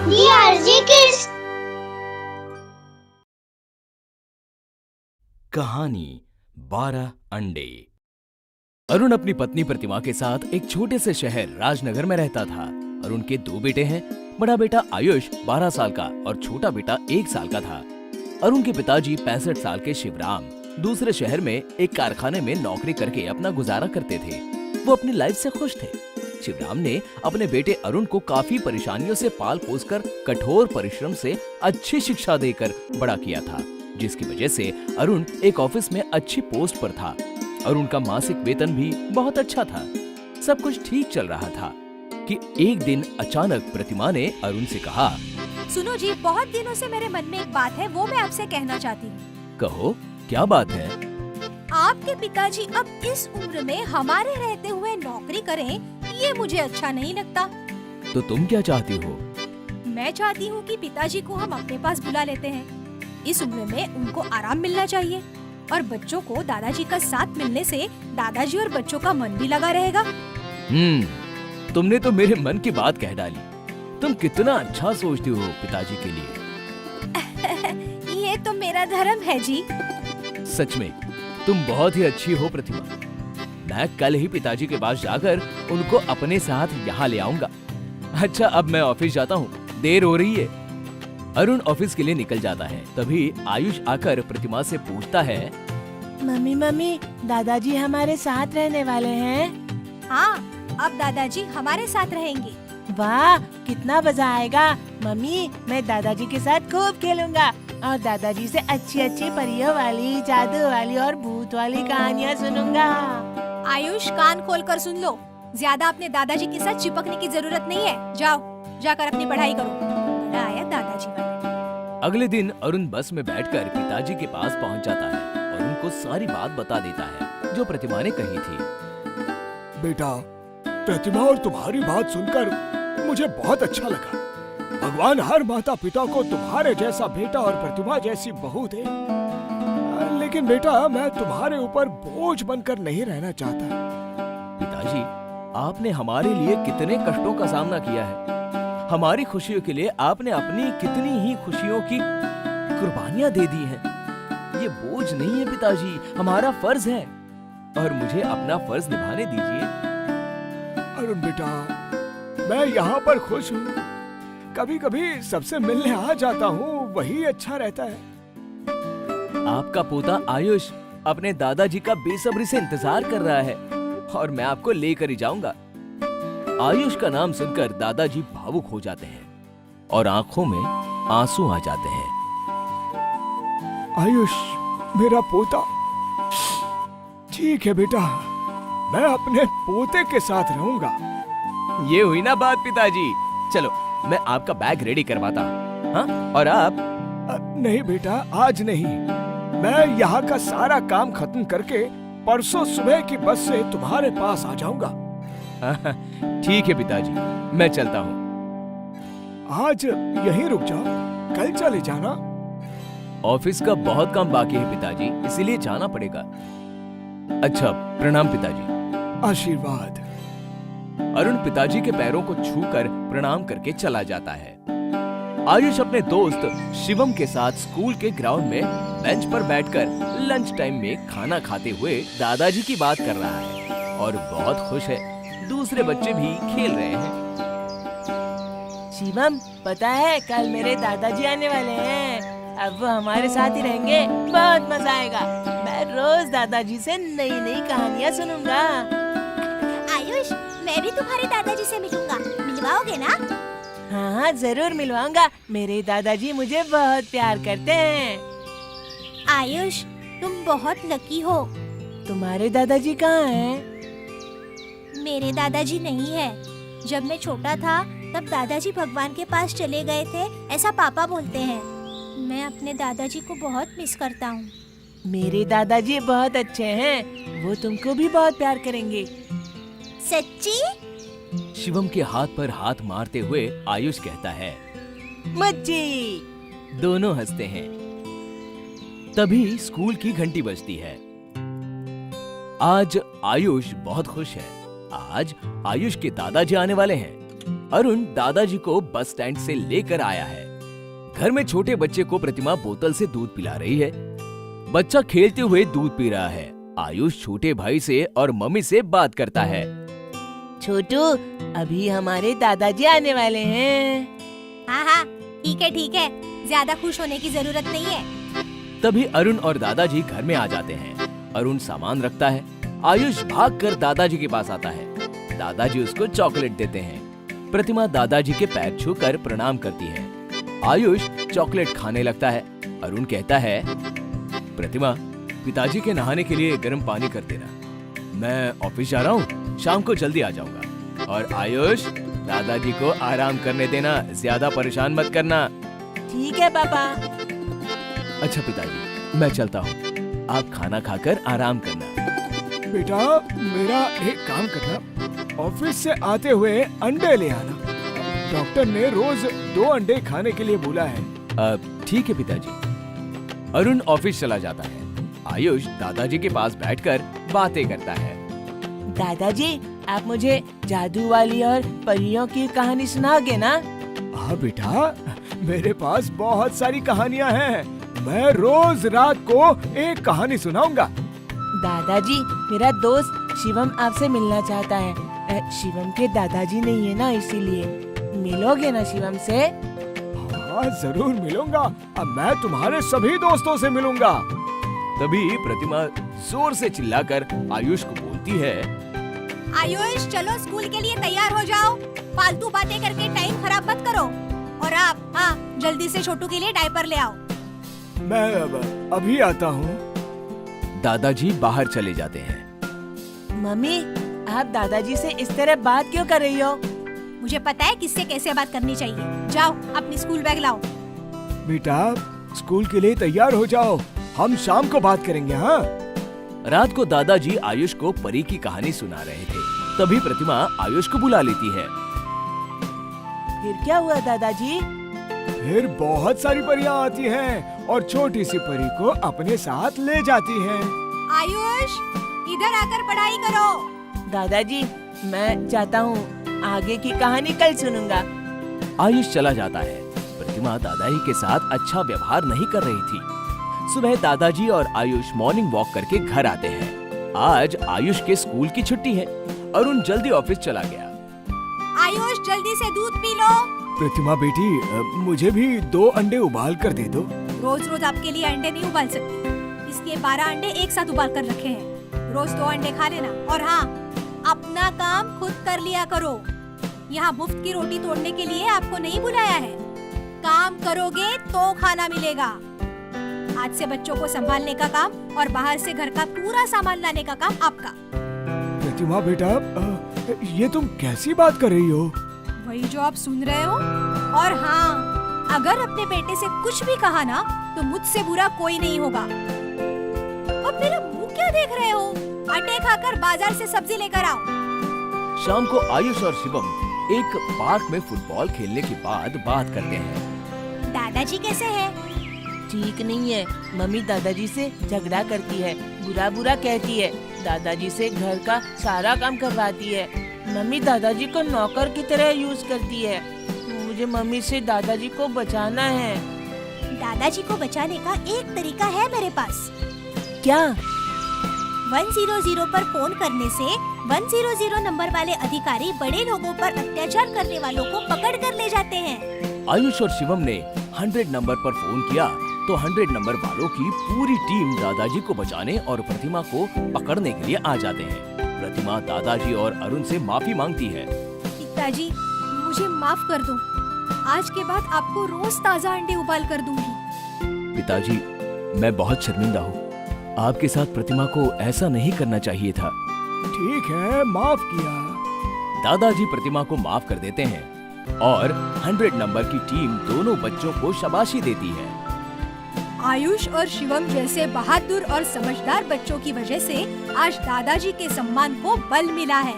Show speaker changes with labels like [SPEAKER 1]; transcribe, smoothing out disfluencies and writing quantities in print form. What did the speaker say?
[SPEAKER 1] DRG Kids।
[SPEAKER 2] कहानी 12 अंडे। अरुण अपनी पत्नी प्रतिमा के साथ एक छोटे से शहर राजनगर में रहता था। अरुण के 2 बेटे हैं। बड़ा बेटा आयुष 12 साल का और छोटा बेटा 1 साल का था। अरुण के पिताजी 65 साल के शिवराम दूसरे शहर में एक कारखाने में नौकरी करके अपना गुजारा करते थे। वो अपनी लाइफ से खुश थे। शिवराम ने अपने बेटे अरुण को काफी परेशानियों से पाल पोस कर कठोर परिश्रम से अच्छी शिक्षा देकर बड़ा किया था, जिसकी वजह से अरुण एक ऑफिस में अच्छी पोस्ट पर था। अरुण का मासिक वेतन भी बहुत अच्छा था। सब कुछ ठीक चल रहा था कि एक दिन अचानक प्रतिमा ने अरुण से कहा,
[SPEAKER 3] सुनो जी, बहुत दिनों से मेरे मन में एक बात है, वो मैं आपसे कहना चाहती हूँ।
[SPEAKER 2] कहो, क्या बात है?
[SPEAKER 3] आपके पिताजी अब इस उम्र में हमारे रहते हुए नौकरी करें, ये मुझे अच्छा नहीं लगता।
[SPEAKER 2] तो तुम क्या चाहती हो?
[SPEAKER 3] मैं चाहती हूँ कि पिताजी को हम अपने पास बुला लेते हैं। इस उम्र में उनको आराम मिलना चाहिए और बच्चों को दादाजी का साथ मिलने से दादाजी और बच्चों का मन भी लगा रहेगा।
[SPEAKER 2] तुमने तो मेरे मन की बात कह डाली। तुम कितना अच्छा सोचती हो पिताजी के लिए।
[SPEAKER 3] ये तो मेरा धर्म है जी।
[SPEAKER 2] सच में तुम बहुत ही अच्छी हो प्रतिमा। मैं कल ही पिताजी के पास जाकर उनको अपने साथ यहाँ ले आऊंगा। अच्छा, अब मैं ऑफिस जाता हूँ, देर हो रही है। अरुण ऑफिस के लिए निकल जाता है। तभी आयुष आकर प्रतिमा से पूछता है,
[SPEAKER 4] मम्मी, दादाजी हमारे साथ रहने वाले हैं?
[SPEAKER 3] हाँ, अब दादाजी हमारे साथ रहेंगे।
[SPEAKER 4] वाह, कितना मजा आएगा। मम्मी, मैं दादाजी के साथ खूब खेलूंगा और दादाजी से अच्छी अच्छी परियों वाली, जादू वाली और भूत वाली कहानियाँ सुनूंगा।
[SPEAKER 3] आयुष, कान खोलकर सुन लो। ज्यादा अपने दादाजी के साथ चिपकने की जरूरत नहीं है। जाओ, जाकर अपनी पढ़ाई करो। बड़ा आया दादाजी वाला।
[SPEAKER 2] अगले दिन अरुण बस में बैठकर पिताजी के पास पहुंच जाता है और उनको सारी बात बता देता है जो प्रतिमा ने कही थी।
[SPEAKER 5] बेटा, प्रतिमा और तुम्हारी बात सुनकर मुझे बहुत अच्छा लगा। भगवान हर माता पिता को तुम्हारे जैसा बेटा और प्रतिमा जैसी बहू दे। लेकिन बेटा, मैं तुम्हारे ऊपर बोझ बनकर नहीं रहना चाहता।
[SPEAKER 2] पिताजी, आपने हमारे लिए कितने कष्टों का सामना किया है। हमारी खुशियों के लिए आपने अपनी कितनी ही खुशियों की कुर्बानियां दे दी हैं। ये बोझ नहीं है पिताजी, हमारा फर्ज है और मुझे अपना फर्ज निभाने दीजिए।
[SPEAKER 5] अरुण बेटा, मैं यहाँ पर खुश हूँ। कभी कभी सबसे मिलने आ जाता हूँ, वही अच्छा रहता है।
[SPEAKER 2] आपका पोता आयुष अपने दादाजी का बेसब्री से इंतजार कर रहा है और मैं आपको लेकर ही जाऊंगा। आयुष का नाम सुनकर दादाजी भावुक हो जाते हैं और आंखों में आंसू आ जाते हैं।
[SPEAKER 5] आयुष, मेरा पोता। ठीक है बेटा, मैं अपने पोते के साथ रहूंगा।
[SPEAKER 2] ये हुई ना बात पिताजी। चलो, मैं आपका बैग रेडी करवाता हूँ। हाँ? और आप?
[SPEAKER 5] नहीं बेटा, आज नहीं। मैं यहाँ का सारा काम खत्म करके परसों सुबह की बस से तुम्हारे पास आ जाऊंगा।
[SPEAKER 2] ठीक है पिताजी, मैं चलता हूँ।
[SPEAKER 5] आज यहीं रुक जाओ, कल चले जाना।
[SPEAKER 2] ऑफिस का बहुत काम बाकी है पिताजी, इसीलिए जाना पड़ेगा। अच्छा, प्रणाम पिताजी।
[SPEAKER 5] आशीर्वाद।
[SPEAKER 2] अरुण पिताजी के पैरों को छूकर प्रणाम करके चला जाता है। आयुष अपने दोस्त शिवम के साथ स्कूल के ग्राउंड में बेंच पर बैठकर लंच टाइम में खाना खाते हुए दादाजी की बात कर रहा है और बहुत खुश है। दूसरे बच्चे भी खेल रहे हैं।
[SPEAKER 4] शिवम, पता है कल मेरे दादाजी आने वाले हैं। अब वो हमारे साथ ही रहेंगे, बहुत मजा आएगा। मैं रोज दादाजी से नई नई कहानियाँ सुनूंगा।
[SPEAKER 3] आयुष, मैं भी तुम्हारे दादाजी से मिलूंगा, मिलवाओगे ना?
[SPEAKER 4] हाँ, जरूर मिलवाऊंगा। मेरे दादाजी मुझे बहुत प्यार करते हैं।
[SPEAKER 3] आयुष, तुम बहुत लकी हो।
[SPEAKER 4] तुम्हारे दादाजी कहाँ हैं?
[SPEAKER 3] मेरे दादाजी नहीं है। जब मैं छोटा था तब दादाजी भगवान के पास चले गए थे, ऐसा पापा बोलते हैं। मैं अपने दादाजी को बहुत मिस करता हूँ।
[SPEAKER 4] मेरे दादाजी बहुत अच्छे हैं, वो तुमको भी बहुत प्यार करेंगे।
[SPEAKER 3] सच्ची?
[SPEAKER 2] शिवम के हाथ पर हाथ मारते हुए आयुष कहता है,
[SPEAKER 4] मच्छी।
[SPEAKER 2] दोनों हंसते हैं। तभी स्कूल की घंटी बजती है। आज आयुष बहुत खुश है। आज आयुष के दादाजी आने वाले हैं। अरुण दादाजी को बस स्टैंड से लेकर आया है। घर में छोटे बच्चे को प्रतिमा बोतल से दूध पिला रही है। बच्चा खेलते हुए दूध पी रहा है। आयुष छोटे भाई से और मम्मी से बात करता है।
[SPEAKER 4] छोटू, अभी हमारे दादाजी आने वाले हैं।
[SPEAKER 3] हाँ हाँ, ठीक है, ज्यादा खुश होने की जरूरत नहीं है।
[SPEAKER 2] तभी अरुण और दादाजी घर में आ जाते हैं। अरुण सामान रखता है। आयुष भागकर दादाजी के पास आता है। दादाजी उसको चॉकलेट देते हैं। प्रतिमा दादाजी के पैर छूकर प्रणाम करती है। आयुष चॉकलेट खाने लगता है। अरुण कहता है, प्रतिमा, पिताजी के नहाने के लिए गर्म पानी कर देना। मैं ऑफिस जा रहा हूँ, शाम को जल्दी आ जाऊंगा। और आयुष, दादाजी को आराम करने देना, ज्यादा परेशान मत करना।
[SPEAKER 4] ठीक है पापा।
[SPEAKER 2] अच्छा पिताजी, मैं चलता हूँ। आप खाना खाकर आराम करना।
[SPEAKER 5] बेटा, मेरा एक काम करना, ऑफिस से आते हुए अंडे ले आना। डॉक्टर ने रोज 2 अंडे खाने के लिए बोला है।
[SPEAKER 2] ठीक है पिताजी। अरुण ऑफिस चला जाता है। आयुष दादाजी के पास बैठकर बातें करता है।
[SPEAKER 4] दादाजी, आप मुझे जादू वाली और परियों की कहानी सुनाओगे ना?
[SPEAKER 5] हाँ बेटा, मेरे पास बहुत सारी कहानियाँ हैं। मैं रोज रात को एक कहानी सुनाऊंगा।
[SPEAKER 4] दादाजी, मेरा दोस्त शिवम आपसे मिलना चाहता है। शिवम के दादाजी नहीं है ना, इसीलिए। मिलोगे ना शिवम से?
[SPEAKER 5] हाँ, जरूर मिलूंगा। अब मैं तुम्हारे सभी दोस्तों से मिलूंगा।
[SPEAKER 2] तभी प्रतिमा जोर से चिल्लाकर आयुष को बोलती है,
[SPEAKER 3] आयुष, चलो स्कूल के लिए तैयार हो जाओ। फालतू बातें करके टाइम खराब मत करो। और आप, हाँ, जल्दी से छोटू के लिए डायपर ले आओ।
[SPEAKER 5] मैं अभी आता हूँ।
[SPEAKER 2] दादाजी बाहर चले जाते हैं।
[SPEAKER 4] मम्मी, आप दादाजी से इस तरह बात क्यों कर रही हो?
[SPEAKER 3] मुझे पता है किससे कैसे बात करनी चाहिए। जाओ, अपनी स्कूल बैग लाओ।
[SPEAKER 5] बेटा, स्कूल के लिए तैयार हो जाओ। हम शाम को बात करेंगे। हाँ।
[SPEAKER 2] रात को दादाजी आयुष को परी की कहानी सुना रहे थे। तभी प्रतिमा आयुष को बुला लेती है।
[SPEAKER 4] फिर क्या हुआ दादाजी?
[SPEAKER 5] फिर बहुत सारी परियां आती हैं और छोटी सी परी को अपने साथ ले जाती हैं।
[SPEAKER 3] आयुष, इधर आकर पढ़ाई करो।
[SPEAKER 4] दादाजी, मैं जाता हूँ। आगे की कहानी कल सुनूंगा।
[SPEAKER 2] आयुष चला जाता है। प्रतिमा दादाजी के साथ अच्छा व्यवहार नहीं कर रही थी। सुबह दादाजी और आयुष मॉर्निंग वॉक करके घर आते हैं। आज आयुष के स्कूल की छुट्टी है। अरुण जल्दी ऑफिस चला गया।
[SPEAKER 3] आयुष, जल्दी से दूध पी लो।
[SPEAKER 5] प्रतिमा बेटी, मुझे भी 2 अंडे उबाल कर दे दो।
[SPEAKER 3] रोज रोज आपके लिए अंडे नहीं उबाल सकती, इसलिए 12 अंडे एक साथ उबाल कर रखे हैं। रोज 2 अंडे खा लेना। और हाँ, अपना काम खुद कर लिया करो। यहाँ मुफ्त की रोटी तोड़ने के लिए आपको नहीं बुलाया है। काम करोगे तो खाना मिलेगा। आज से बच्चों को संभालने का काम और बाहर से घर का पूरा सामान लाने का काम आपका।
[SPEAKER 5] प्रतिमा बेटा, ये तुम कैसी बात कर रही हो?
[SPEAKER 3] वही जो आप सुन रहे हो। और हाँ, अगर अपने बेटे से कुछ भी कहा ना, तो मुझसे बुरा कोई नहीं होगा। अब मेरा मुंह क्या देख रहे हो? अंडे खाकर बाजार से सब्जी लेकर आओ।
[SPEAKER 2] शाम को आयुष और शिवम एक पार्क में फुटबॉल खेलने के बाद बात करते हैं।
[SPEAKER 3] दादाजी कैसे हैं?
[SPEAKER 4] ठीक नहीं है। मम्मी दादाजी से झगड़ा करती है, बुरा बुरा कहती है। दादाजी से घर का सारा काम करवाती है। मम्मी दादाजी को नौकर की तरह यूज करती है। मुझे मम्मी से दादाजी को बचाना है।
[SPEAKER 3] दादाजी को बचाने का एक तरीका है मेरे पास।
[SPEAKER 4] क्या?
[SPEAKER 3] 100 पर फोन करने से 100 नंबर वाले अधिकारी बड़े लोगों पर अत्याचार करने वालों को पकड़ कर ले जाते हैं।
[SPEAKER 2] आयुष और शिवम ने 100 नंबर पर फोन किया तो 100 नंबर वालों की पूरी टीम दादाजी को बचाने और प्रतिमा को पकड़ने के लिए आ जाते हैं। प्रतिमा दादाजी और अरुण से माफी मांगती है।
[SPEAKER 3] पिताजी, मुझे माफ कर दो। आज के बाद आपको रोज ताज़ा अंडे उबाल कर दूंगी।
[SPEAKER 2] पिताजी, मैं बहुत शर्मिंदा हूँ। आपके साथ प्रतिमा को ऐसा नहीं करना चाहिए था।
[SPEAKER 5] ठीक है, माफ किया।
[SPEAKER 2] दादाजी प्रतिमा को माफ कर देते हैं और 100 नंबर की टीम दोनों बच्चों को शाबाशी देती है।
[SPEAKER 3] आयुष और शिवम जैसे बहादुर और समझदार बच्चों की वजह से आज दादाजी के सम्मान को बल मिला है।